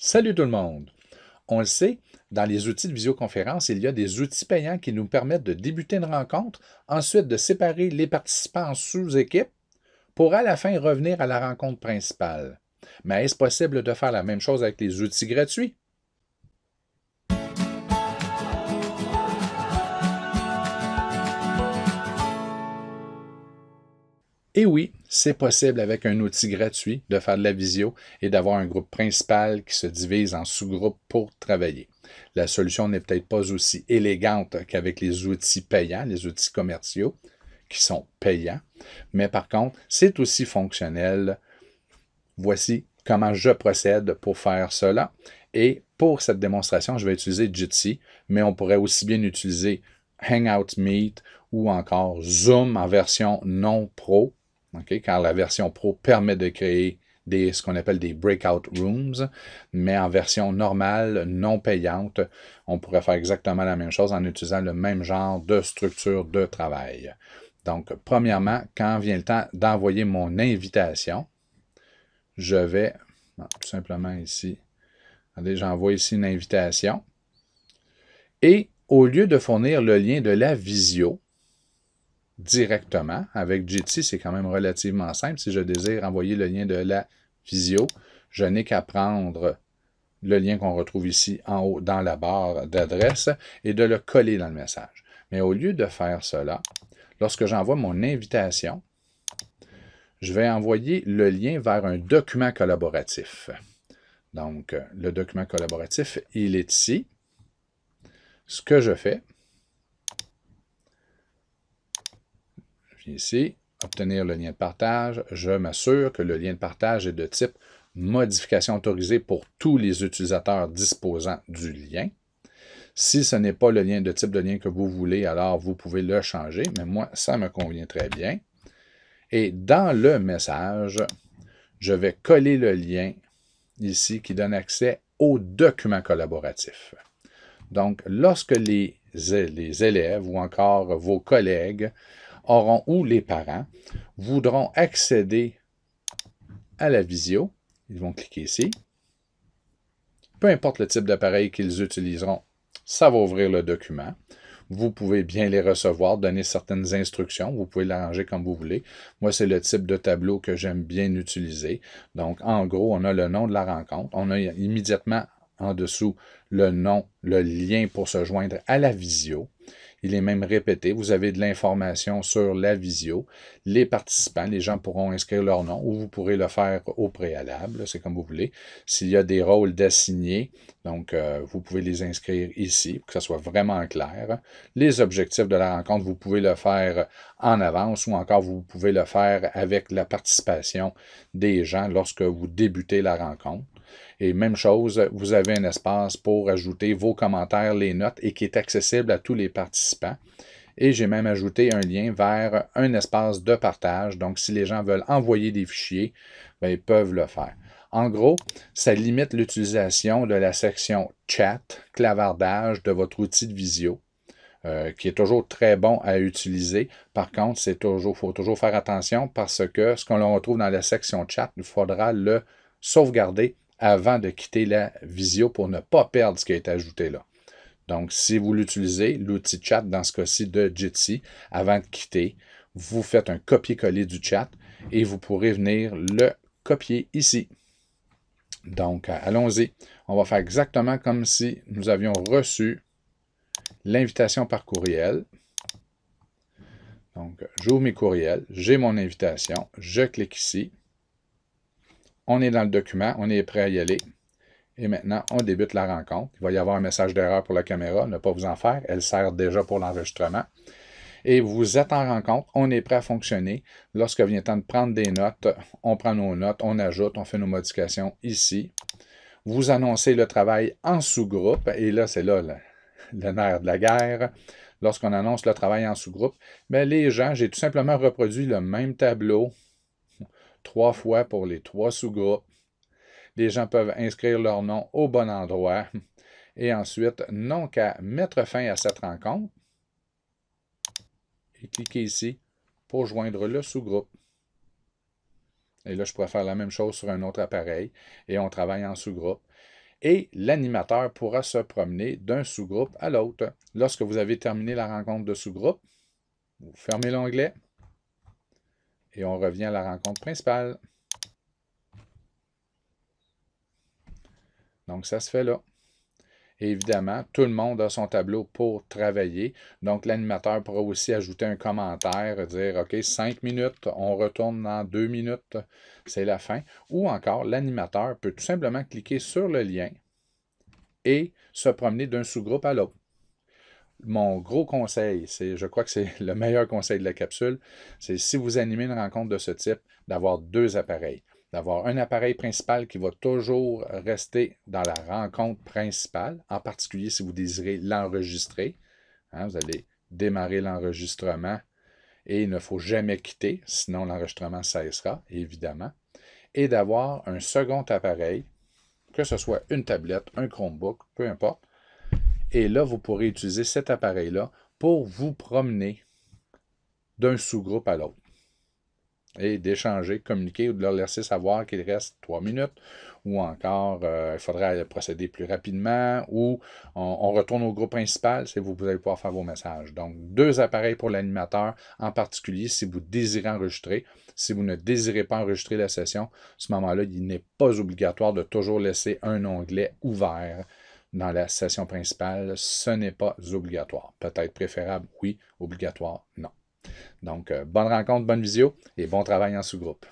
Salut tout le monde! On le sait, dans les outils de visioconférence, il y a des outils payants qui nous permettent de débuter une rencontre, ensuite de séparer les participants en sous-équipes pour à la fin revenir à la rencontre principale. Mais est-ce possible de faire la même chose avec les outils gratuits? Et oui, c'est possible avec un outil gratuit de faire de la visio et d'avoir un groupe principal qui se divise en sous-groupes pour travailler. La solution n'est peut-être pas aussi élégante qu'avec les outils payants, les outils commerciaux qui sont payants, mais par contre, c'est aussi fonctionnel. Voici comment je procède pour faire cela. Et pour cette démonstration, je vais utiliser Jitsi, mais on pourrait aussi bien utiliser Hangout Meet ou encore Zoom en version non pro, car la version pro permet de créer ce qu'on appelle des breakout rooms, mais en version normale, non payante, on pourrait faire exactement la même chose en utilisant le même genre de structure de travail. Donc, premièrement, quand vient le temps d'envoyer mon invitation, je vais tout simplement ici, regardez, j'envoie ici une invitation. Et au lieu de fournir le lien de la visio directement, avec Jitsi, c'est quand même relativement simple. Si je désire envoyer le lien de la visio, je n'ai qu'à prendre le lien qu'on retrouve ici en haut dans la barre d'adresse et de le coller dans le message. Mais au lieu de faire cela, lorsque j'envoie mon invitation, je vais envoyer le lien vers un document collaboratif. Donc, le document collaboratif, il est ici. Ce que je fais, je viens ici, obtenir le lien de partage. Je m'assure que le lien de partage est de type modification autorisée pour tous les utilisateurs disposant du lien. Si ce n'est pas le lien de type de lien que vous voulez, alors vous pouvez le changer, mais moi, ça me convient très bien. Et dans le message, je vais coller le lien ici qui donne accès au document collaboratif. Donc, lorsque les élèves ou encore vos collègues auront ou les parents voudront accéder à la visio, ils vont cliquer ici. Peu importe le type d'appareil qu'ils utiliseront, ça va ouvrir le document. Vous pouvez bien les recevoir, donner certaines instructions. Vous pouvez l'arranger comme vous voulez. Moi, c'est le type de tableau que j'aime bien utiliser. Donc, en gros, on a le nom de la rencontre. On a immédiatement en dessous le nom, le lien pour se joindre à la visio. Il est même répété. Vous avez de l'information sur la visio. Les participants, les gens pourront inscrire leur nom ou vous pourrez le faire au préalable. C'est comme vous voulez. S'il y a des rôles d'assignés, donc vous pouvez les inscrire ici pour que ça soit vraiment clair. Les objectifs de la rencontre, vous pouvez le faire en avance ou encore vous pouvez le faire avec la participation des gens lorsque vous débutez la rencontre. Et même chose, vous avez un espace pour ajouter vos commentaires, les notes et qui est accessible à tous les participants. Et j'ai même ajouté un lien vers un espace de partage. Donc, si les gens veulent envoyer des fichiers, bien, ils peuvent le faire. En gros, ça limite l'utilisation de la section chat, clavardage de votre outil de visio, qui est toujours très bon à utiliser. Par contre, faut toujours faire attention parce que ce qu'on retrouve dans la section chat, il faudra le sauvegarder avant de quitter la visio pour ne pas perdre ce qui a été ajouté là. Donc, si vous l'utilisez, l'outil chat, dans ce cas-ci de Jitsi, avant de quitter, vous faites un copier-coller du chat et vous pourrez venir le copier ici. Donc, allons-y. On va faire exactement comme si nous avions reçu l'invitation par courriel. Donc, j'ouvre mes courriels, j'ai mon invitation, je clique ici. On est dans le document, on est prêt à y aller. Et maintenant, on débute la rencontre. Il va y avoir un message d'erreur pour la caméra, ne pas vous en faire, elle sert déjà pour l'enregistrement. Et vous êtes en rencontre, on est prêt à fonctionner. Lorsque vient le temps de prendre des notes, on prend nos notes, on ajoute, on fait nos modifications ici. Vous annoncez le travail en sous-groupe, et là, c'est là le nerf de la guerre. Lorsqu'on annonce le travail en sous-groupe, bien, les gens, j'ai tout simplement reproduit le même tableau 3 fois pour les 3 sous-groupes. Les gens peuvent inscrire leur nom au bon endroit. Et ensuite, non qu'à mettre fin à cette rencontre, et cliquer ici pour joindre le sous-groupe. Et là, je pourrais faire la même chose sur un autre appareil et on travaille en sous-groupe. Et l'animateur pourra se promener d'un sous-groupe à l'autre. Lorsque vous avez terminé la rencontre de sous-groupe, vous fermez l'onglet et on revient à la rencontre principale. Donc, ça se fait là. Et évidemment, tout le monde a son tableau pour travailler. Donc, l'animateur pourra aussi ajouter un commentaire, dire « OK, 5 minutes, on retourne dans 2 minutes, c'est la fin. » Ou encore, l'animateur peut tout simplement cliquer sur le lien et se promener d'un sous-groupe à l'autre. Mon gros conseil, je crois que c'est le meilleur conseil de la capsule, c'est si vous animez une rencontre de ce type, d'avoir 2 appareils. D'avoir un appareil principal qui va toujours rester dans la rencontre principale, en particulier si vous désirez l'enregistrer. Hein, vous allez démarrer l'enregistrement et il ne faut jamais quitter, sinon l'enregistrement cessera, évidemment. Et d'avoir un second appareil, que ce soit une tablette, un Chromebook, peu importe. Et là, vous pourrez utiliser cet appareil-là pour vous promener d'un sous-groupe à l'autre. Et d'échanger, communiquer ou de leur laisser savoir qu'il reste 3 minutes, ou encore il faudrait procéder plus rapidement, ou on retourne au groupe principal, c'est vous allez pouvoir faire vos messages. Donc, 2 appareils pour l'animateur, en particulier si vous désirez enregistrer. Si vous ne désirez pas enregistrer la session, à ce moment-là, il n'est pas obligatoire de toujours laisser un onglet ouvert dans la session principale. Ce n'est pas obligatoire. Peut-être préférable, oui, obligatoire, non. Donc, bonne rencontre, bonne visio et bon travail en sous-groupe.